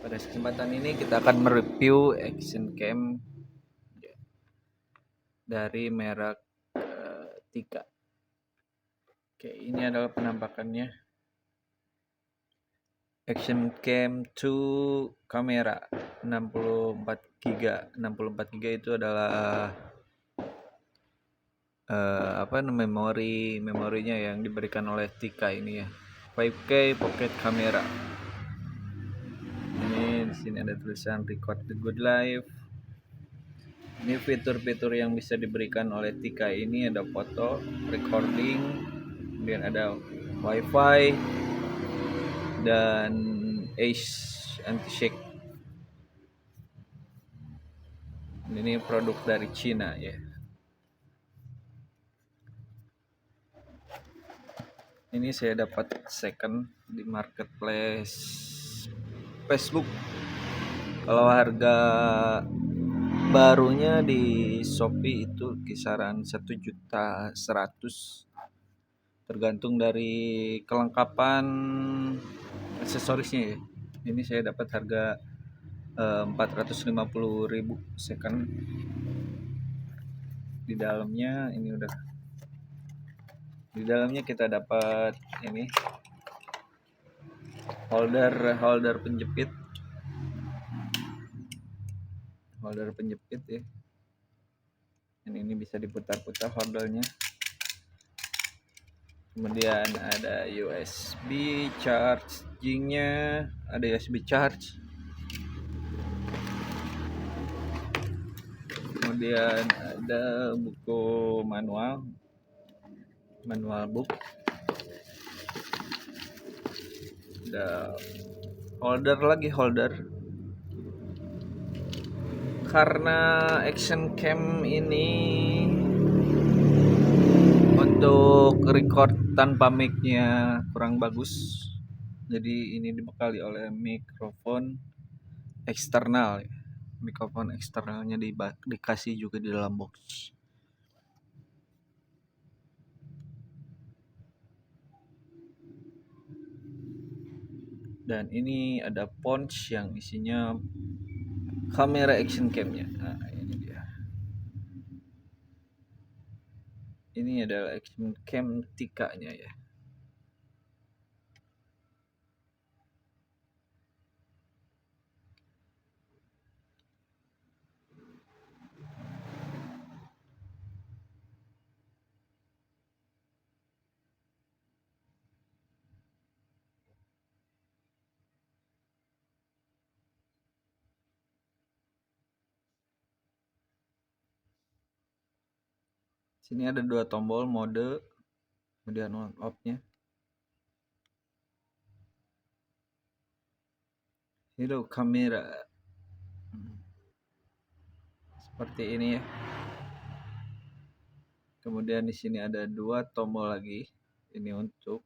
Pada kesempatan ini kita akan mereview action cam dari merek Tika. Oke, ini adalah penampakannya. Action cam 2 kamera 64 GB. 64 GB itu adalah memorinya yang diberikan oleh Tika ini ya. 5K pocket kamera. Ini di sini ada tulisan record the good life. Ini fitur-fitur yang bisa diberikan oleh Tika ini ada foto, recording, kemudian ada wifi dan Ace anti-shake. Ini produk dari Cina ya. Ini saya dapat second di marketplace Facebook. Kalau harga barunya di Shopee itu kisaran 1.100.000, tergantung dari kelengkapan aksesorisnya ya. Ini saya dapat harga 450.000 second. Di dalamnya kita dapat ini holder penjepit ya. Ini bisa diputar-putar holdernya. Kemudian ada USB chargingnya, ada USB charge. Kemudian ada buku manual book. Ada holder. Karena action cam ini untuk record tanpa mic-nya kurang bagus, jadi ini dibekali oleh mikrofon eksternal. Mikrofon eksternalnya dikasih juga di dalam box. Dan ini ada pouch yang isinya kamera action cam-nya. Nah, ini dia. Ini adalah action cam Tika-nya ya. Sini ada 2 tombol mode, kemudian on off-nya. Hero kamera. Seperti ini ya. Kemudian di sini ada 2 tombol lagi. Ini untuk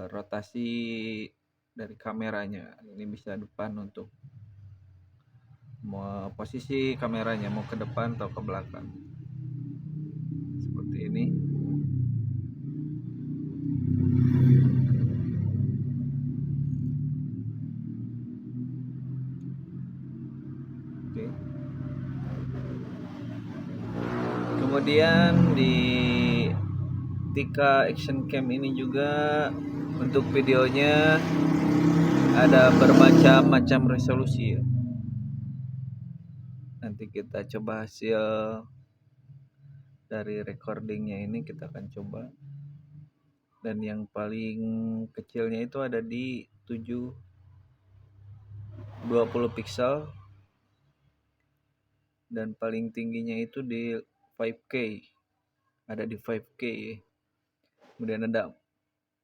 rotasi dari kameranya. Ini bisa depan untuk mau posisi kameranya mau ke depan atau ke belakang. Seperti ini. Oke. Kemudian di Tika Action Cam ini juga untuk videonya ada bermacam-macam resolusi ya. Nanti kita coba hasil dari recordingnya ini, kita akan coba. Dan yang paling kecilnya itu ada di 720 pixel dan paling tingginya itu di 5K, ada di 5K. Kemudian ada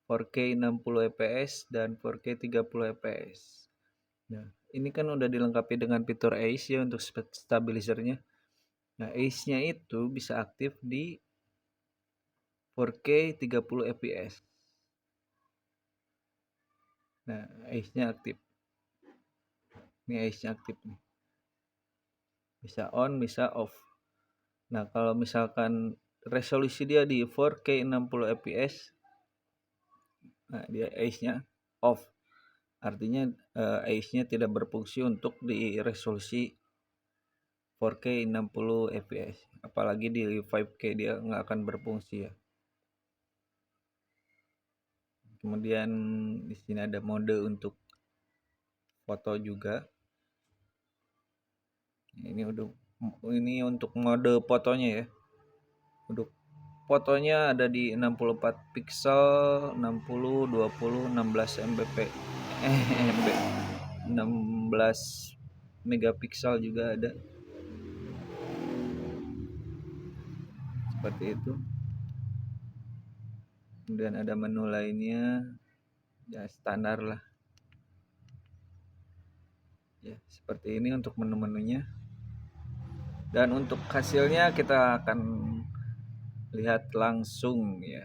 4K 60 fps dan 4K 30 fps. Nah, ini kan udah dilengkapi dengan fitur Ace ya untuk stabilizernya. Nah, Ace-nya itu bisa aktif di 4K 30 fps. Nah, Ace-nya aktif. Ini Ace-nya aktif nih. Bisa on, bisa off. Nah, kalau misalkan resolusi dia di 4K 60 fps, nah dia Ace-nya off. Artinya AIS-nya tidak berfungsi untuk di resolusi 4K 60 fps, apalagi di 5K dia nggak akan berfungsi ya. Kemudian di sini ada mode untuk foto juga. Ini untuk mode fotonya ya. Untuk fotonya ada di 64 pixel, 60, 20, 16 mbp. MB 16 megapiksel juga ada. Seperti itu. Kemudian ada menu lainnya, ya standar lah. Ya, seperti ini untuk menu-menunya. Dan untuk hasilnya kita akan lihat langsung ya.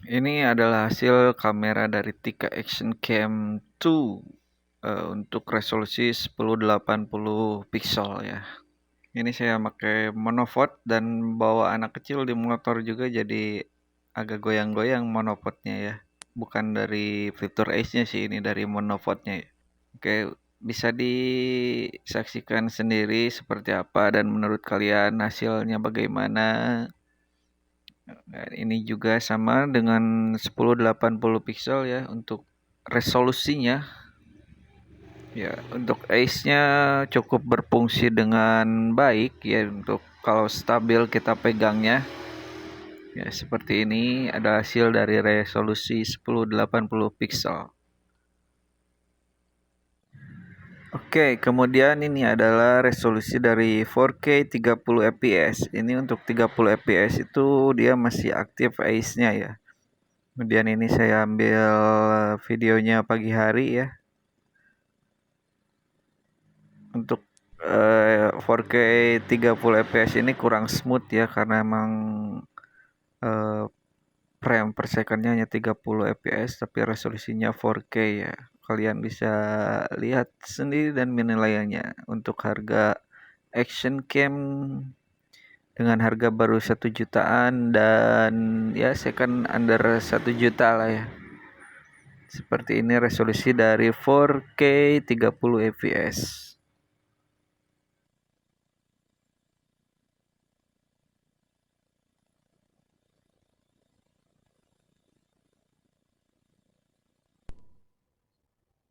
Ini adalah hasil kamera dari Tika Action Cam 2 untuk resolusi 1080 pixel ya. Ini saya pakai monopod dan bawa anak kecil di motor juga, jadi agak goyang-goyang monopodnya ya. Bukan dari fitur Ace-nya sih, ini dari monopodnya ya. Oke, bisa disaksikan sendiri seperti apa dan menurut kalian hasilnya bagaimana. Nah, ini juga sama dengan 1080 pixel ya untuk resolusinya. Ya, untuk Ace-nya cukup berfungsi dengan baik ya untuk kalau stabil kita pegangnya. Ya, seperti ini ada hasil dari resolusi 1080 pixel. Oke, kemudian ini adalah resolusi dari 4K 30 fps. Ini untuk 30 fps itu dia masih aktif Ace-nya ya. Kemudian ini saya ambil videonya pagi hari ya. Untuk 4K 30 fps ini kurang smooth ya karena emang eh, frame per secondnya hanya 30 fps tapi resolusinya 4K ya. Kalian bisa lihat sendiri dan menilainya. Untuk harga Action Cam dengan harga baru 1 jutaan dan ya second under 1 juta lah ya. Seperti ini resolusi dari 4K 30 fps.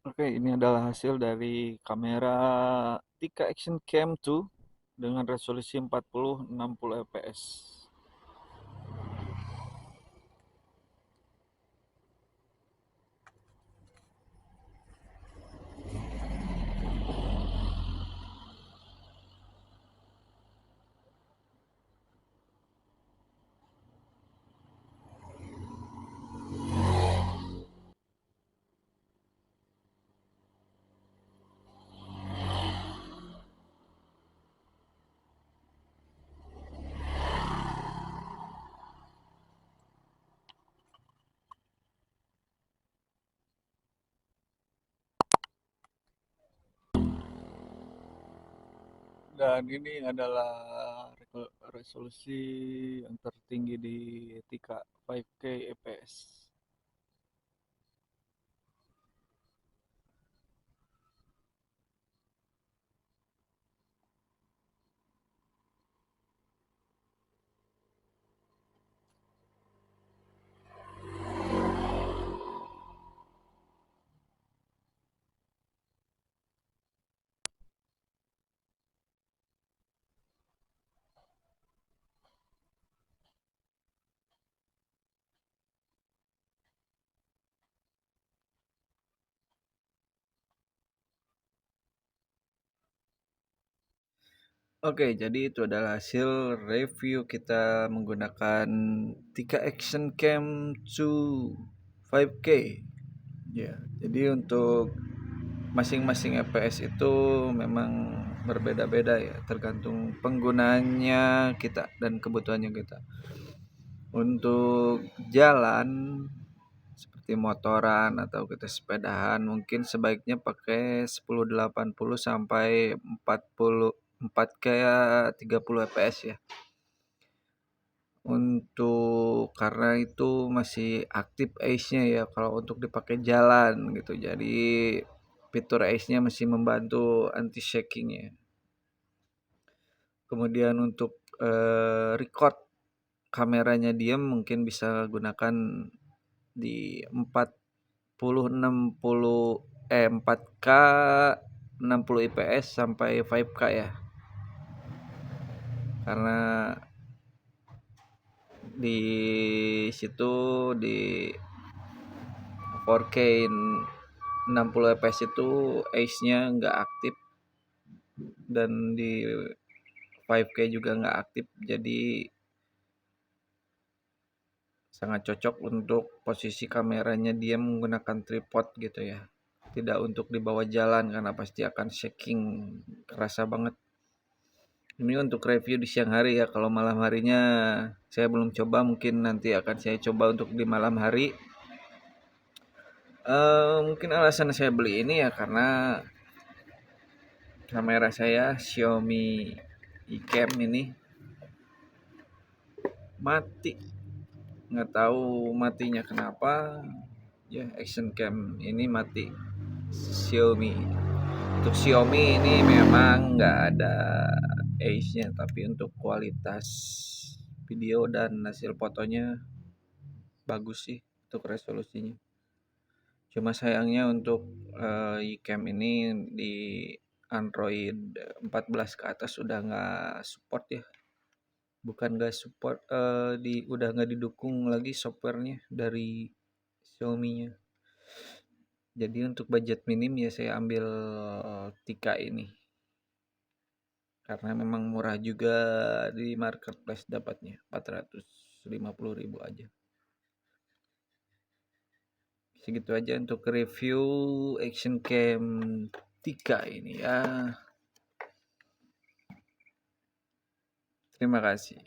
Oke, ini adalah hasil dari kamera Tika Action Cam 2 dengan resolusi 40-60 fps. Dan ini adalah resolusi yang tertinggi di Tika 5K fps. Oke, jadi itu adalah hasil review kita menggunakan Tika Action Cam 2 5K. Ya, jadi untuk masing-masing FPS itu memang berbeda-beda ya, tergantung penggunanya kita dan kebutuhannya kita. Untuk jalan seperti motoran atau kita sepedahan mungkin sebaiknya pakai 1080 sampai 40 4K 30 fps ya. untuk karena itu masih aktif ACE-nya ya kalau untuk dipakai jalan gitu. Jadi fitur ACE-nya masih membantu anti shaking-nya. Kemudian untuk record kameranya dia mungkin bisa gunakan di 4K 60 IPS sampai 5K ya. Karena di situ di 4K 60 fps itu ACE-nya nggak aktif dan di 5K juga nggak aktif, jadi sangat cocok untuk posisi kameranya dia menggunakan tripod gitu ya, tidak untuk dibawa jalan karena pasti akan shaking kerasa banget. Ini untuk review di siang hari ya, kalau malam harinya saya belum coba, mungkin nanti akan saya coba untuk di malam hari. Mungkin alasan saya beli ini ya karena kamera saya Xiaomi iCam ini mati, nggak tahu matinya kenapa ya. Action cam ini mati Xiaomi. Untuk Xiaomi ini memang nggak ada ace-nya, tapi untuk kualitas video dan hasil fotonya bagus sih untuk resolusinya. Cuma sayangnya untuk iCam ini di Android 14 ke atas udah nggak support ya. Bukan nggak support, udah nggak didukung lagi softwarenya dari Xiaomi-nya. Jadi untuk budget minim ya saya ambil Tika ini. Karena memang murah juga di marketplace dapatnya, 450.000 aja. Segitu aja untuk review Action Cam Tika ini ya. Terima kasih.